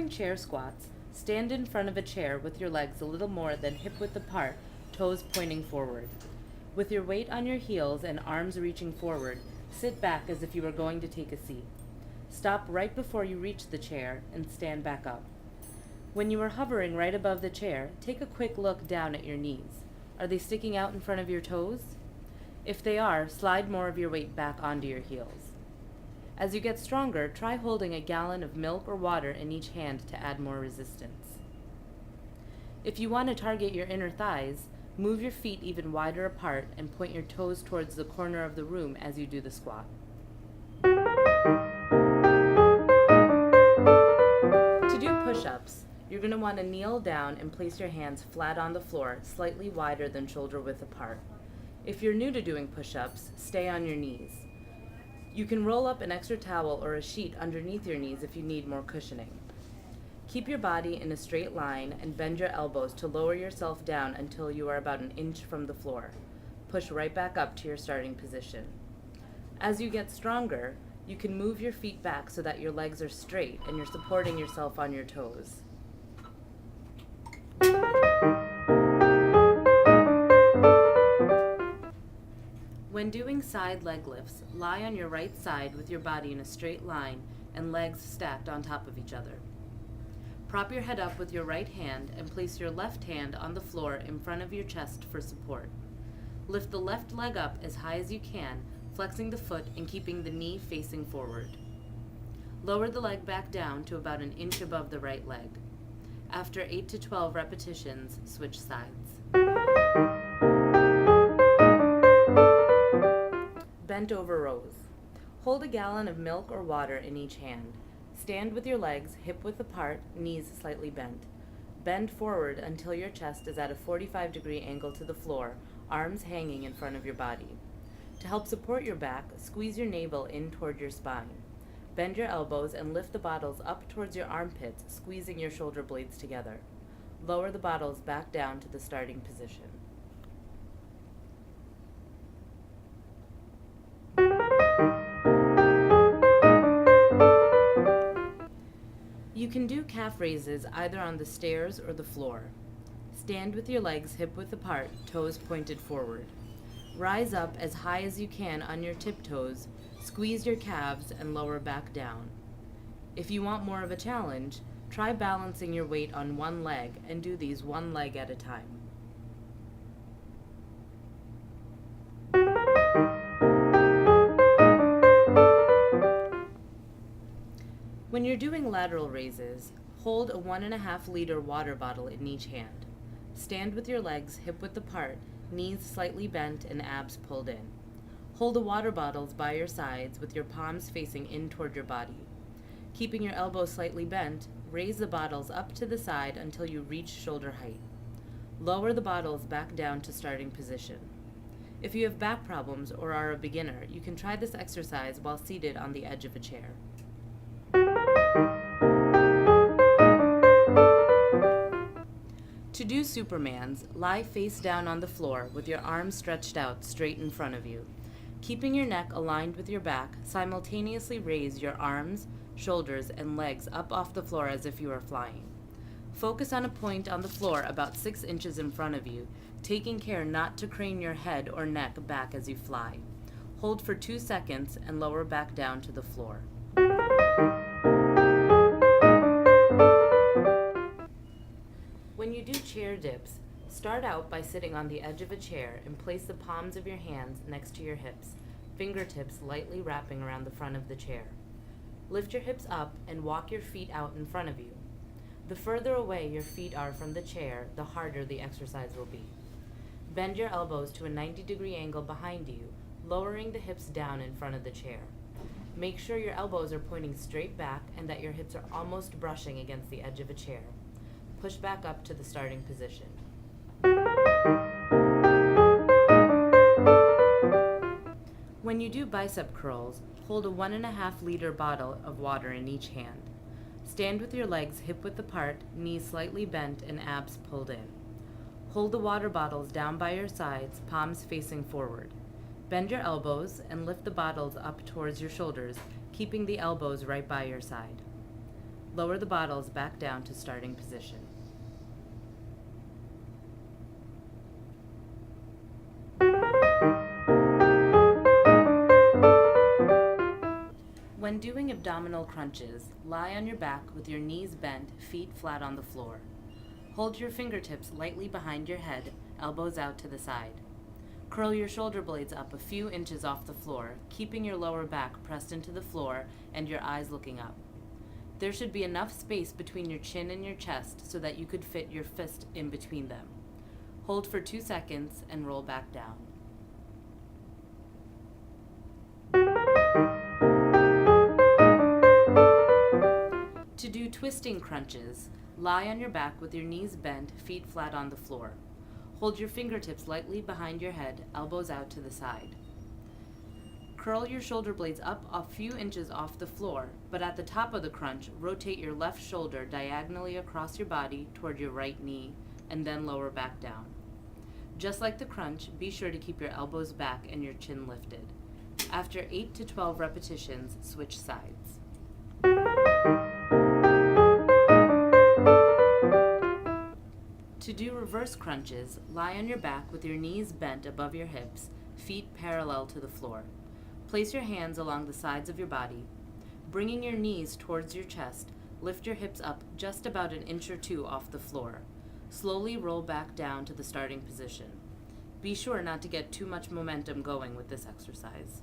doing chair squats, stand in front of a chair with your legs a little more than hip-width apart, toes pointing forward. With your weight on your heels and arms reaching forward, sit back as if you were going to take a seat. Stop right before you reach the chair and stand back up. When you are hovering right above the chair, take a quick look down at your knees. Are they sticking out in front of your toes? If they are, slide more of your weight back onto your heels. As you get stronger, try holding a gallon of milk or water in each hand to add more resistance. If you want to target your inner thighs, move your feet even wider apart and point your toes towards the corner of the room as you do the squat. To do push-ups, you're going to want to kneel down and place your hands flat on the floor, slightly wider than shoulder width apart. If you're new to doing push-ups, stay on your knees. You can roll up an extra towel or a sheet underneath your knees if you need more cushioning. Keep your body in a straight line and bend your elbows to lower yourself down until you are about an inch from the floor. Push right back up to your starting position. As you get stronger, you can move your feet back so that your legs are straight and you're supporting yourself on your toes. When doing side leg lifts, lie on your right side with your body in a straight line and legs stacked on top of each other. Prop your head up with your right hand and place your left hand on the floor in front of your chest for support. Lift the left leg up as high as you can, flexing the foot and keeping the knee facing forward. Lower the leg back down to about an inch above the right leg. After 8 to 12 repetitions, switch sides. Bent over rows. Hold a gallon of milk or water in each hand. Stand with your legs hip-width apart, knees slightly bent. Bend forward until your chest is at a 45-degree angle to the floor, arms hanging in front of your body. To help support your back, squeeze your navel in toward your spine. Bend your elbows and lift the bottles up towards your armpits, squeezing your shoulder blades together. Lower the bottles back down to the starting position. You can do calf raises either on the stairs or the floor. Stand with your legs hip-width apart, toes pointed forward. Rise up as high as you can on your tiptoes, squeeze your calves, and lower back down. If you want more of a challenge, try balancing your weight on one leg and do these one leg at a time. When you're doing lateral raises, hold a 1.5 liter water bottle in each hand. Stand with your legs hip-width apart, knees slightly bent and abs pulled in. Hold the water bottles by your sides with your palms facing in toward your body. Keeping your elbows slightly bent, raise the bottles up to the side until you reach shoulder height. Lower the bottles back down to starting position. If you have back problems or are a beginner, you can try this exercise while seated on the edge of a chair. To do Supermans, lie face down on the floor with your arms stretched out straight in front of you. Keeping your neck aligned with your back, simultaneously raise your arms, shoulders, and legs up off the floor as if you are flying. Focus on a point on the floor about 6 inches in front of you, taking care not to crane your head or neck back as you fly. Hold for 2 seconds and lower back down to the floor. When you do chair dips, start out by sitting on the edge of a chair and place the palms of your hands next to your hips, fingertips lightly wrapping around the front of the chair. Lift your hips up and walk your feet out in front of you. The further away your feet are from the chair, the harder the exercise will be. Bend your elbows to a 90-degree angle behind you, lowering the hips down in front of the chair. Make sure your elbows are pointing straight back and that your hips are almost brushing against the edge of a chair. Push back up to the starting position. When you do bicep curls, hold a 1.5 liter bottle of water in each hand. Stand with your legs hip-width apart, knees slightly bent, and abs pulled in. Hold the water bottles down by your sides, palms facing forward. Bend your elbows and lift the bottles up towards your shoulders, keeping the elbows right by your side. Lower the bottles back down to starting position. When doing abdominal crunches, lie on your back with your knees bent, feet flat on the floor. Hold your fingertips lightly behind your head, elbows out to the side. Curl your shoulder blades up a few inches off the floor, keeping your lower back pressed into the floor and your eyes looking up. There should be enough space between your chin and your chest so that you could fit your fist in between them. Hold for 2 seconds and roll back down. To do twisting crunches, lie on your back with your knees bent, feet flat on the floor. Hold your fingertips lightly behind your head, elbows out to the side. Curl your shoulder blades up a few inches off the floor, but at the top of the crunch, rotate your left shoulder diagonally across your body toward your right knee, and then lower back down. Just like the crunch, be sure to keep your elbows back and your chin lifted. After 8 to 12 repetitions, switch sides. To do reverse crunches, lie on your back with your knees bent above your hips, feet parallel to the floor. Place your hands along the sides of your body. Bringing your knees towards your chest, lift your hips up just about an inch or two off the floor. Slowly roll back down to the starting position. Be sure not to get too much momentum going with this exercise.